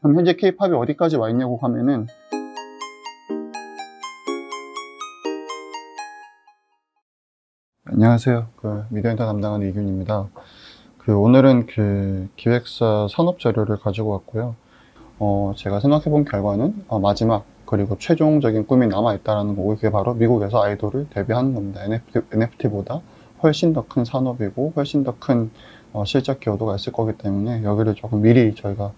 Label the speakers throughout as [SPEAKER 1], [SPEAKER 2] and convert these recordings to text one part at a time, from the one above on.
[SPEAKER 1] 그럼 현재 K-팝이 어디까지 와 있냐고 하면은 안녕하세요. 미디어엔터 담당하는 이균입니다. 오늘은 기획사 산업 자료를 가지고 왔고요. 제가 생각해본 결과는 마지막 그리고 최종적인 꿈이 남아있다는 거고, 그게 바로 미국에서 아이돌을 데뷔하는 겁니다. NFT보다 훨씬 더 큰 산업이고 훨씬 더 큰 실적 기여도가 있을 거기 때문에 여기를 조금 미리 저희가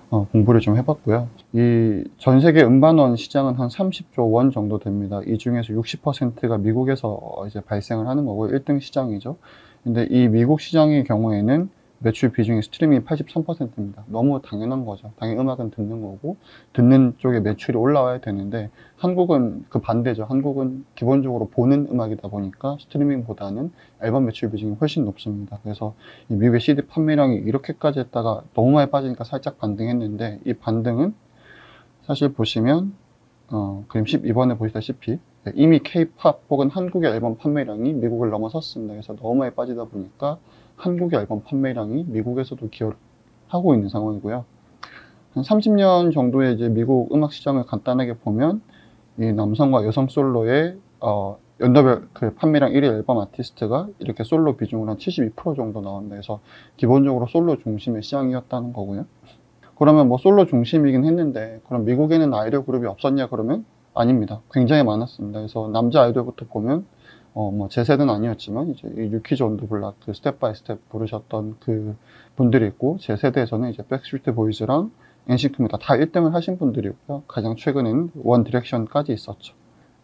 [SPEAKER 1] 공부를 좀 해봤고요. 이 전 세계 음반원 시장은 한 30조 원 정도 됩니다. 이 중에서 60%가 미국에서 이제 발생을 하는 거고 1등 시장이죠. 근데 이 미국 시장의 경우에는 매출 비중이 스트리밍이 83%입니다. 너무 당연한 거죠. 당연히 음악은 듣는 거고 듣는 쪽에 매출이 올라와야 되는데 한국은 그 반대죠. 한국은 기본적으로 보는 음악이다 보니까 스트리밍보다는 앨범 매출 비중이 훨씬 높습니다. 그래서 이 미국의 CD 판매량이 이렇게까지 했다가 너무 많이 빠지니까 살짝 반등했는데, 이 반등은 사실 보시면 그림 12번에 보시다시피 이미 K-팝 혹은 한국의 앨범 판매량이 미국을 넘어섰습니다. 그래서 너무 많이 빠지다 보니까 한국의 앨범 판매량이 미국에서도 기여를 하고 있는 상황이고요. 한 30년 정도의 이제 미국 음악 시장을 간단하게 보면 이 남성과 여성 솔로의 연도별 판매량 1위 앨범 아티스트가 이렇게 솔로 비중으로 한 72% 정도 나온다 해서 기본적으로 솔로 중심의 시장이었다는 거고요. 그러면 뭐 솔로 중심이긴 했는데 그럼 미국에는 아이돌 그룹이 없었냐 그러면 아닙니다. 굉장히 많았습니다. 그래서 남자 아이돌부터 보면 뭐 제 세대는 아니었지만 이제 유키즈 온 더 블락 스텝 바이 스텝 부르셨던 분들이 있고, 제 세대에서는 이제 백스트리트 보이즈랑 엔싱크입니다. 다 1등을 하신 분들이고요. 가장 최근에는 원 디렉션까지 있었죠.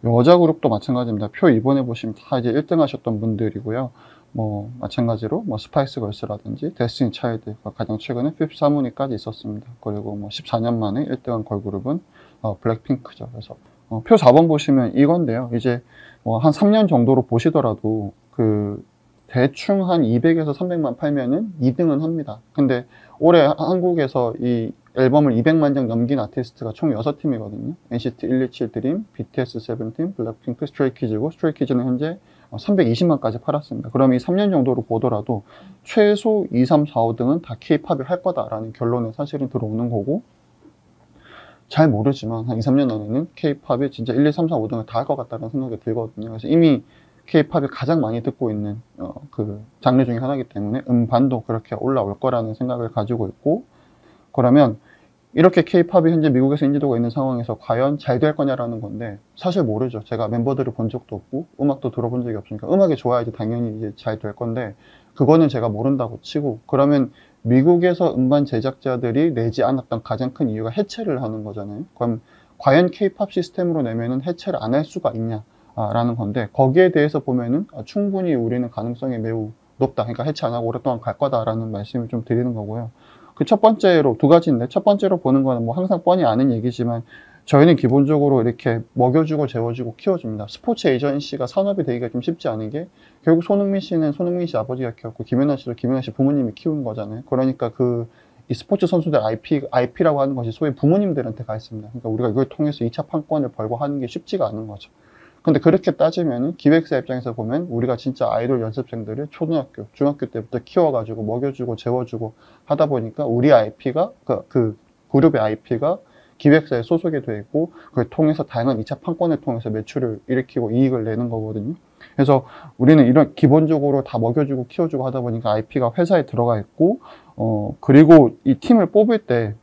[SPEAKER 1] 여자 그룹도 마찬가지입니다. 표 2번에 보시면 다 이제 1등 하셨던 분들이고요. 뭐 마찬가지로 뭐 스파이스 걸스라든지 데스티니 차일드가 가장 최근에 피프스 하모니까지 있었습니다. 그리고 뭐 14년 만에 1등한 걸그룹은 블랙핑크죠. 그래서 표 4번 보시면 이건데요. 이제 뭐 한 3년 정도로 보시더라도 대충 한 200에서 300만 팔면은 2등은 합니다. 근데 올해 한국에서 이 앨범을 200만 장 넘긴 아티스트가 총 6팀이거든요. NCT 127 드림, BTS 세븐틴, 블랙핑크, 스트레이키즈고, 스트레이키즈는 현재 320만까지 팔았습니다. 그럼 이 3년 정도로 보더라도 최소 2, 3, 4, 5등은 다 K-팝이 할 거다라는 결론에 사실은 들어오는 거고, 잘 모르지만 한 2, 3년 안에는 K-팝이 진짜 1, 2, 3, 4, 5등을 다 할 것 같다는 생각이 들거든요. 그래서 이미 K-팝이 가장 많이 듣고 있는 장르 중에 하나이기 때문에 음반도 그렇게 올라올 거라는 생각을 가지고 있고, 그러면 이렇게 K-팝이 현재 미국에서 인지도가 있는 상황에서 과연 잘 될 거냐라는 건데 사실 모르죠. 제가 멤버들을 본 적도 없고 음악도 들어본 적이 없으니까 음악이 좋아야지 당연히 이제 잘 될 건데 그거는 제가 모른다고 치고, 그러면 미국에서 음반 제작자들이 내지 않았던 가장 큰 이유가 해체를 하는 거잖아요. 그럼 과연 K-팝 시스템으로 내면은 해체를 안 할 수가 있냐라는 건데, 거기에 대해서 보면은 충분히 우리는 가능성이 매우 높다. 그러니까 해체 안 하고 오랫동안 갈 거다라는 말씀을 좀 드리는 거고요. 첫 번째로 두 가지인데, 첫 번째로 보는 거는 뭐 항상 뻔히 아는 얘기지만 저희는 기본적으로 이렇게 먹여주고 재워주고 키워줍니다. 스포츠 에이전시가 산업이 되기가 좀 쉽지 않은 게 결국 손흥민 씨는 손흥민 씨 아버지가 키웠고 김연아 씨도 김연아 씨 부모님이 키운 거잖아요. 그러니까 이 스포츠 선수들 IP라고 하는 것이 소위 부모님들한테 가 있습니다. 그러니까 우리가 이걸 통해서 2차 판권을 벌고 하는 게 쉽지가 않은 거죠. 근데 그렇게 따지면 기획사 입장에서 보면 우리가 진짜 아이돌 연습생들을 초등학교, 중학교 때부터 키워가지고 먹여주고 재워주고 하다 보니까 우리 IP가 그 그룹의 IP가 기획사에 소속이 되어 있고 그걸 통해서 다양한 2차 판권을 통해서 매출을 일으키고 이익을 내는 거거든요. 그래서 우리는 이런 기본적으로 다 먹여주고 키워주고 하다 보니까 IP가 회사에 들어가 있고 그리고 이 팀을 뽑을 때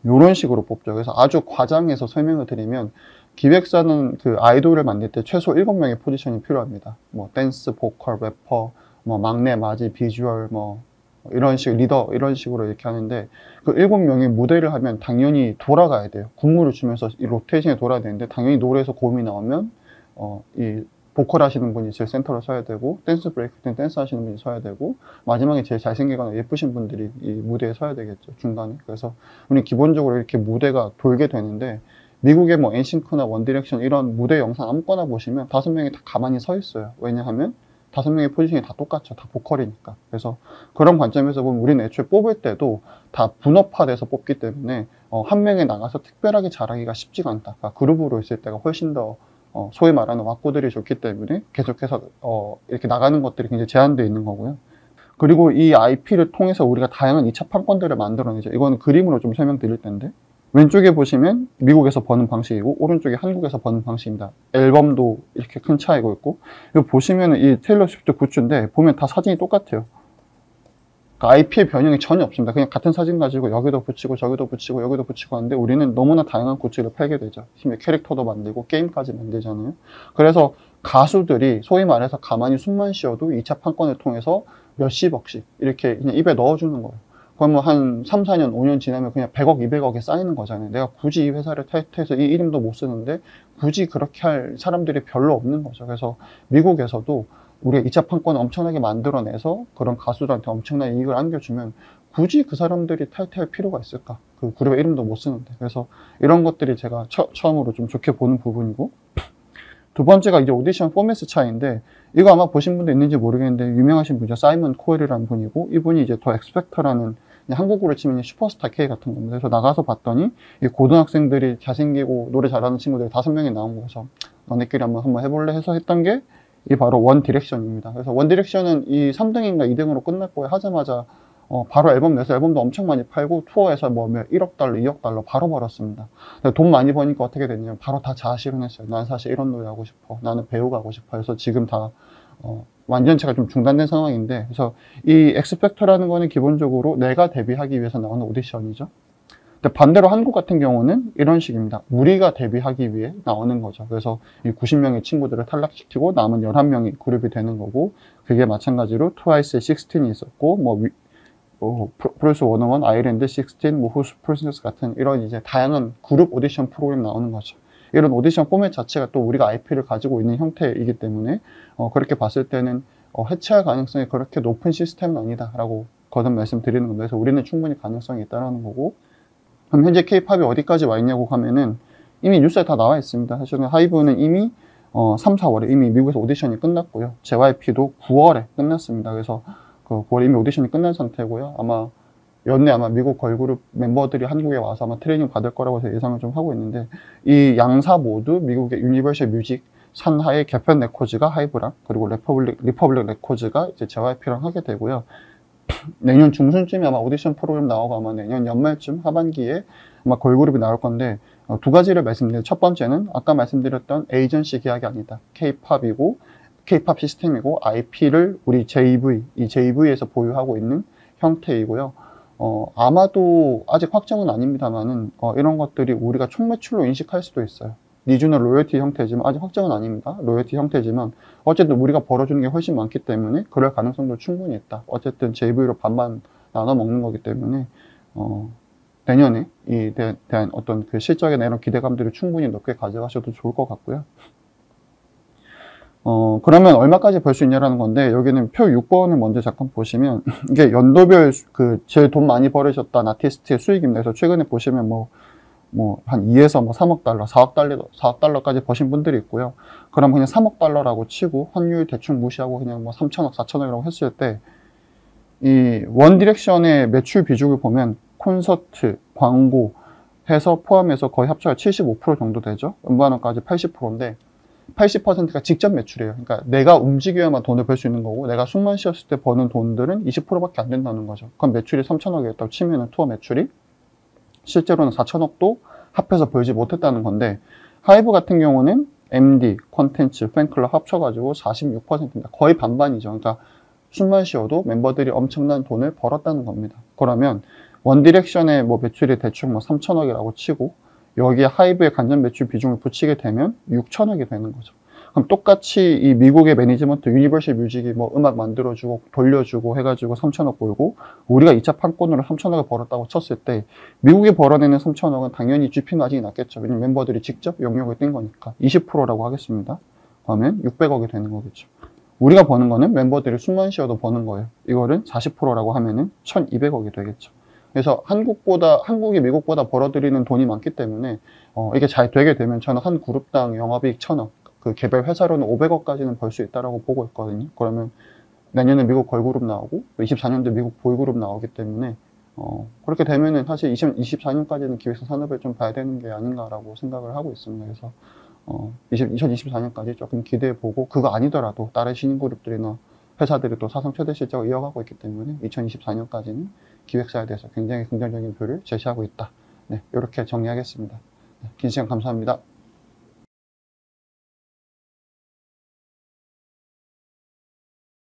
[SPEAKER 1] 이런 식으로 뽑죠. 그래서 아주 과장해서 설명을 드리면 기획사는 아이돌을 만들 때 최소 7명의 포지션이 필요합니다. 뭐 댄스, 보컬, 래퍼, 뭐 막내, 마지, 비주얼, 뭐 이런 식 리더 이런 식으로 이렇게 하는데 그 7명이 무대를 하면 당연히 돌아가야 돼요. 군무를 주면서 이 로테이션에 돌아야 되는데 당연히 노래에서 고음이 나오면 이 보컬 하시는 분이 제일 센터로 서야 되고, 댄스 브레이크 때 댄스 하시는 분이 서야 되고, 마지막에 제일 잘생기거나 예쁘신 분들이 이 무대에 서야 되겠죠, 중간에. 그래서 우리 기본적으로 이렇게 무대가 돌게 되는데, 미국의 뭐 엔싱크나 원디렉션 이런 무대 영상 아무거나 보시면 5명이 다 가만히 서 있어요. 왜냐하면 5명의 포지션이 다 똑같죠. 다 보컬이니까. 그래서 그런 관점에서 보면 우리는 애초에 뽑을 때도 다 분업화돼서 뽑기 때문에 한 명이 나가서 특별하게 잘하기가 쉽지가 않다. 그러니까 그룹으로 있을 때가 훨씬 더 소위 말하는 왁구들이 좋기 때문에 계속해서 이렇게 나가는 것들이 굉장히 제한되어 있는 거고요. 그리고 이 IP를 통해서 우리가 다양한 2차 판권들을 만들어내죠. 이거는 그림으로 좀 설명드릴 텐데, 왼쪽에 보시면 미국에서 버는 방식이고 오른쪽에 한국에서 버는 방식입니다. 앨범도 이렇게 큰 차이가 있고, 이거 보시면 이 테일러 스위프트 굿즈인데 보면 다 사진이 똑같아요. 그러니까 IP의 변형이 전혀 없습니다. 그냥 같은 사진 가지고 여기도 붙이고 저기도 붙이고 여기도 붙이고 하는데, 우리는 너무나 다양한 굿즈를 팔게 되죠. 심지어 캐릭터도 만들고 게임까지 만들잖아요. 그래서 가수들이 소위 말해서 가만히 숨만 쉬어도 2차 판권을 통해서 몇십억씩 이렇게 그냥 입에 넣어주는 거예요. 그러면 한 3, 4년, 5년 지나면 그냥 100억, 200억에 쌓이는 거잖아요. 내가 굳이 이 회사를 탈퇴해서 이 이름도 못 쓰는데 굳이 그렇게 할 사람들이 별로 없는 거죠. 그래서 미국에서도 우리가 2차 판권을 엄청나게 만들어내서 그런 가수들한테 엄청난 이익을 안겨주면 굳이 그 사람들이 탈퇴할 필요가 있을까? 그 그룹의 이름도 못 쓰는데. 그래서 이런 것들이 제가 처음으로 좀 좋게 보는 부분이고, 두 번째가 이제 오디션 포맷의 차이인데, 이거 아마 보신 분도 있는지 모르겠는데 유명하신 분이죠. 사이먼 코엘이라는 분이고, 이분이 이제 더 엑스펙터라는 한국으로 치면 슈퍼스타 K 같은 겁니다. 그래서 나가서 봤더니 이 고등학생들이 잘생기고 노래 잘하는 친구들이 5명이 나온 거여서 너네끼리 한번 해볼래 해서 했던 게 이 바로 원 디렉션입니다. 그래서 원 디렉션은 이 3등인가 2등으로 끝났고요. 하자마자 바로 앨범 내서 앨범도 엄청 많이 팔고 투어에서 뭐 1억 달러, 2억 달러 바로 벌었습니다. 돈 많이 버니까 어떻게 됐냐면 바로 다 자아실현했어요. 난 사실 이런 노래 하고 싶어. 나는 배우가 하고 싶어. 그래서 지금 다 완전체가 좀 중단된 상황인데, 그래서 이 엑스펙터라는 거는 기본적으로 내가 데뷔하기 위해서 나오는 오디션이죠. 근데 반대로 한국 같은 경우는 이런 식입니다. 우리가 데뷔하기 위해 나오는 거죠. 그래서 이 90명의 친구들을 탈락시키고 남은 11명이 그룹이 되는 거고, 그게 마찬가지로 트와이스의 16이 있었고, 프로듀스 101, 아일랜드 16, 후스 프린세스 같은 이런 이제 다양한 그룹 오디션 프로그램 나오는 거죠. 이런 오디션 포맷 자체가 또 우리가 IP를 가지고 있는 형태이기 때문에 그렇게 봤을 때는 해체할 가능성이 그렇게 높은 시스템은 아니다라고 거듭 말씀드리는 겁니다. 그래서 우리는 충분히 가능성이 있다는 거고, 그럼 현재 K-팝이 어디까지 와 있냐고 하면은 이미 뉴스에 다 나와 있습니다. 사실은 하이브는 이미 3, 4월에 이미 미국에서 오디션이 끝났고요. JYP도 9월에 끝났습니다. 그래서 그 9월에 이미 오디션이 끝난 상태고요. 아마 연내 미국 걸그룹 멤버들이 한국에 와서 아마 트레이닝 받을 거라고 예상을 좀 하고 있는데, 이 양사 모두 미국의 유니버셜 뮤직 산하의 개편 레코즈가 하이브랑, 그리고 리퍼블릭 레코즈가 이제 JYP랑 하게 되고요. 내년 중순쯤에 아마 오디션 프로그램 나오고 아마 내년 연말쯤 하반기에 아마 걸그룹이 나올 건데, 두 가지를 말씀드려요. 첫 번째는 아까 말씀드렸던 에이전시 계약이 아니다. K-팝이고 K-팝 시스템이고 IP를 우리 이 JV에서 보유하고 있는 형태이고요. 아마도 아직 확정은 아닙니다만은 이런 것들이 우리가 총 매출로 인식할 수도 있어요. 니주는 로열티 형태지만, 아직 확정은 아닙니다. 로열티 형태지만 어쨌든 우리가 벌어주는 게 훨씬 많기 때문에 그럴 가능성도 충분히 있다. 어쨌든 JV로 반반 나눠 먹는 거기 때문에 내년에 이 대한 어떤 그 실적에 대한 기대감들을 충분히 높게 가져가셔도 좋을 것 같고요. 그러면 얼마까지 벌 수 있냐라는 건데, 여기는 표 6번을 먼저 잠깐 보시면 이게 연도별 제일 돈 많이 벌으셨던 아티스트의 수익입니다. 그래서 최근에 보시면 한 2에서 3억 달러, 4억 달러까지 버신 분들이 있고요. 그럼 그냥 3억 달러라고 치고 환율 대충 무시하고 그냥 3천억, 4천억이라고 했을 때, 이 원 디렉션의 매출 비중을 보면 콘서트, 광고 해서 포함해서 거의 합쳐야 75% 정도 되죠. 음반원까지 80%인데 80%가 직접 매출이에요. 그러니까 내가 움직여야만 돈을 벌 수 있는 거고, 내가 숨만 쉬었을 때 버는 돈들은 20%밖에 안 된다는 거죠. 그럼 매출이 3천억이었다고 치면은 투어 매출이 실제로는 4천억도 합해서 벌지 못했다는 건데, 하이브 같은 경우는 MD, 콘텐츠, 팬클럽 합쳐가지고 46%입니다. 거의 반반이죠. 그러니까 숨만 쉬어도 멤버들이 엄청난 돈을 벌었다는 겁니다. 그러면 원디렉션의 매출이 대충 3천억이라고 치고 여기에 하이브의 간접 매출 비중을 붙이게 되면 6천억이 되는 거죠. 그럼 똑같이 이 미국의 매니지먼트, 유니버셜 뮤직이 음악 만들어주고 돌려주고 해가지고 3천억 벌고, 우리가 2차 판권으로 3천억을 벌었다고 쳤을 때 미국이 벌어내는 3천억은 당연히 GP 마진이 낮겠죠. 왜냐면 멤버들이 직접 영역을 뗀 거니까. 20%라고 하겠습니다. 그러면 600억이 되는 거겠죠. 우리가 버는 거는 멤버들이 숨만 쉬어도 버는 거예요. 이거를 40%라고 하면은 1200억이 되겠죠. 그래서 한국이 미국보다 벌어들이는 돈이 많기 때문에 이게 잘 되게 되면 저는 한 그룹당 영업이익 1000억, 그 개별 회사로는 500억까지는 벌 수 있다라고 보고 있거든요. 그러면 내년에 미국 걸그룹 나오고 24년도 미국 보이그룹 나오기 때문에 그렇게 되면은 사실 2024년까지는 기획사 산업을 좀 봐야 되는 게 아닌가라고 생각을 하고 있습니다. 그래서 2024년까지 조금 기대해 보고, 그거 아니더라도 다른 신인 그룹들이나 회사들이 또 사상 최대 실적을 이어가고 있기 때문에 2024년까지는 기획사에 대해서 굉장히 긍정적인 표를 제시하고 있다. 네, 이렇게 정리하겠습니다. 네, 긴 시간 감사합니다.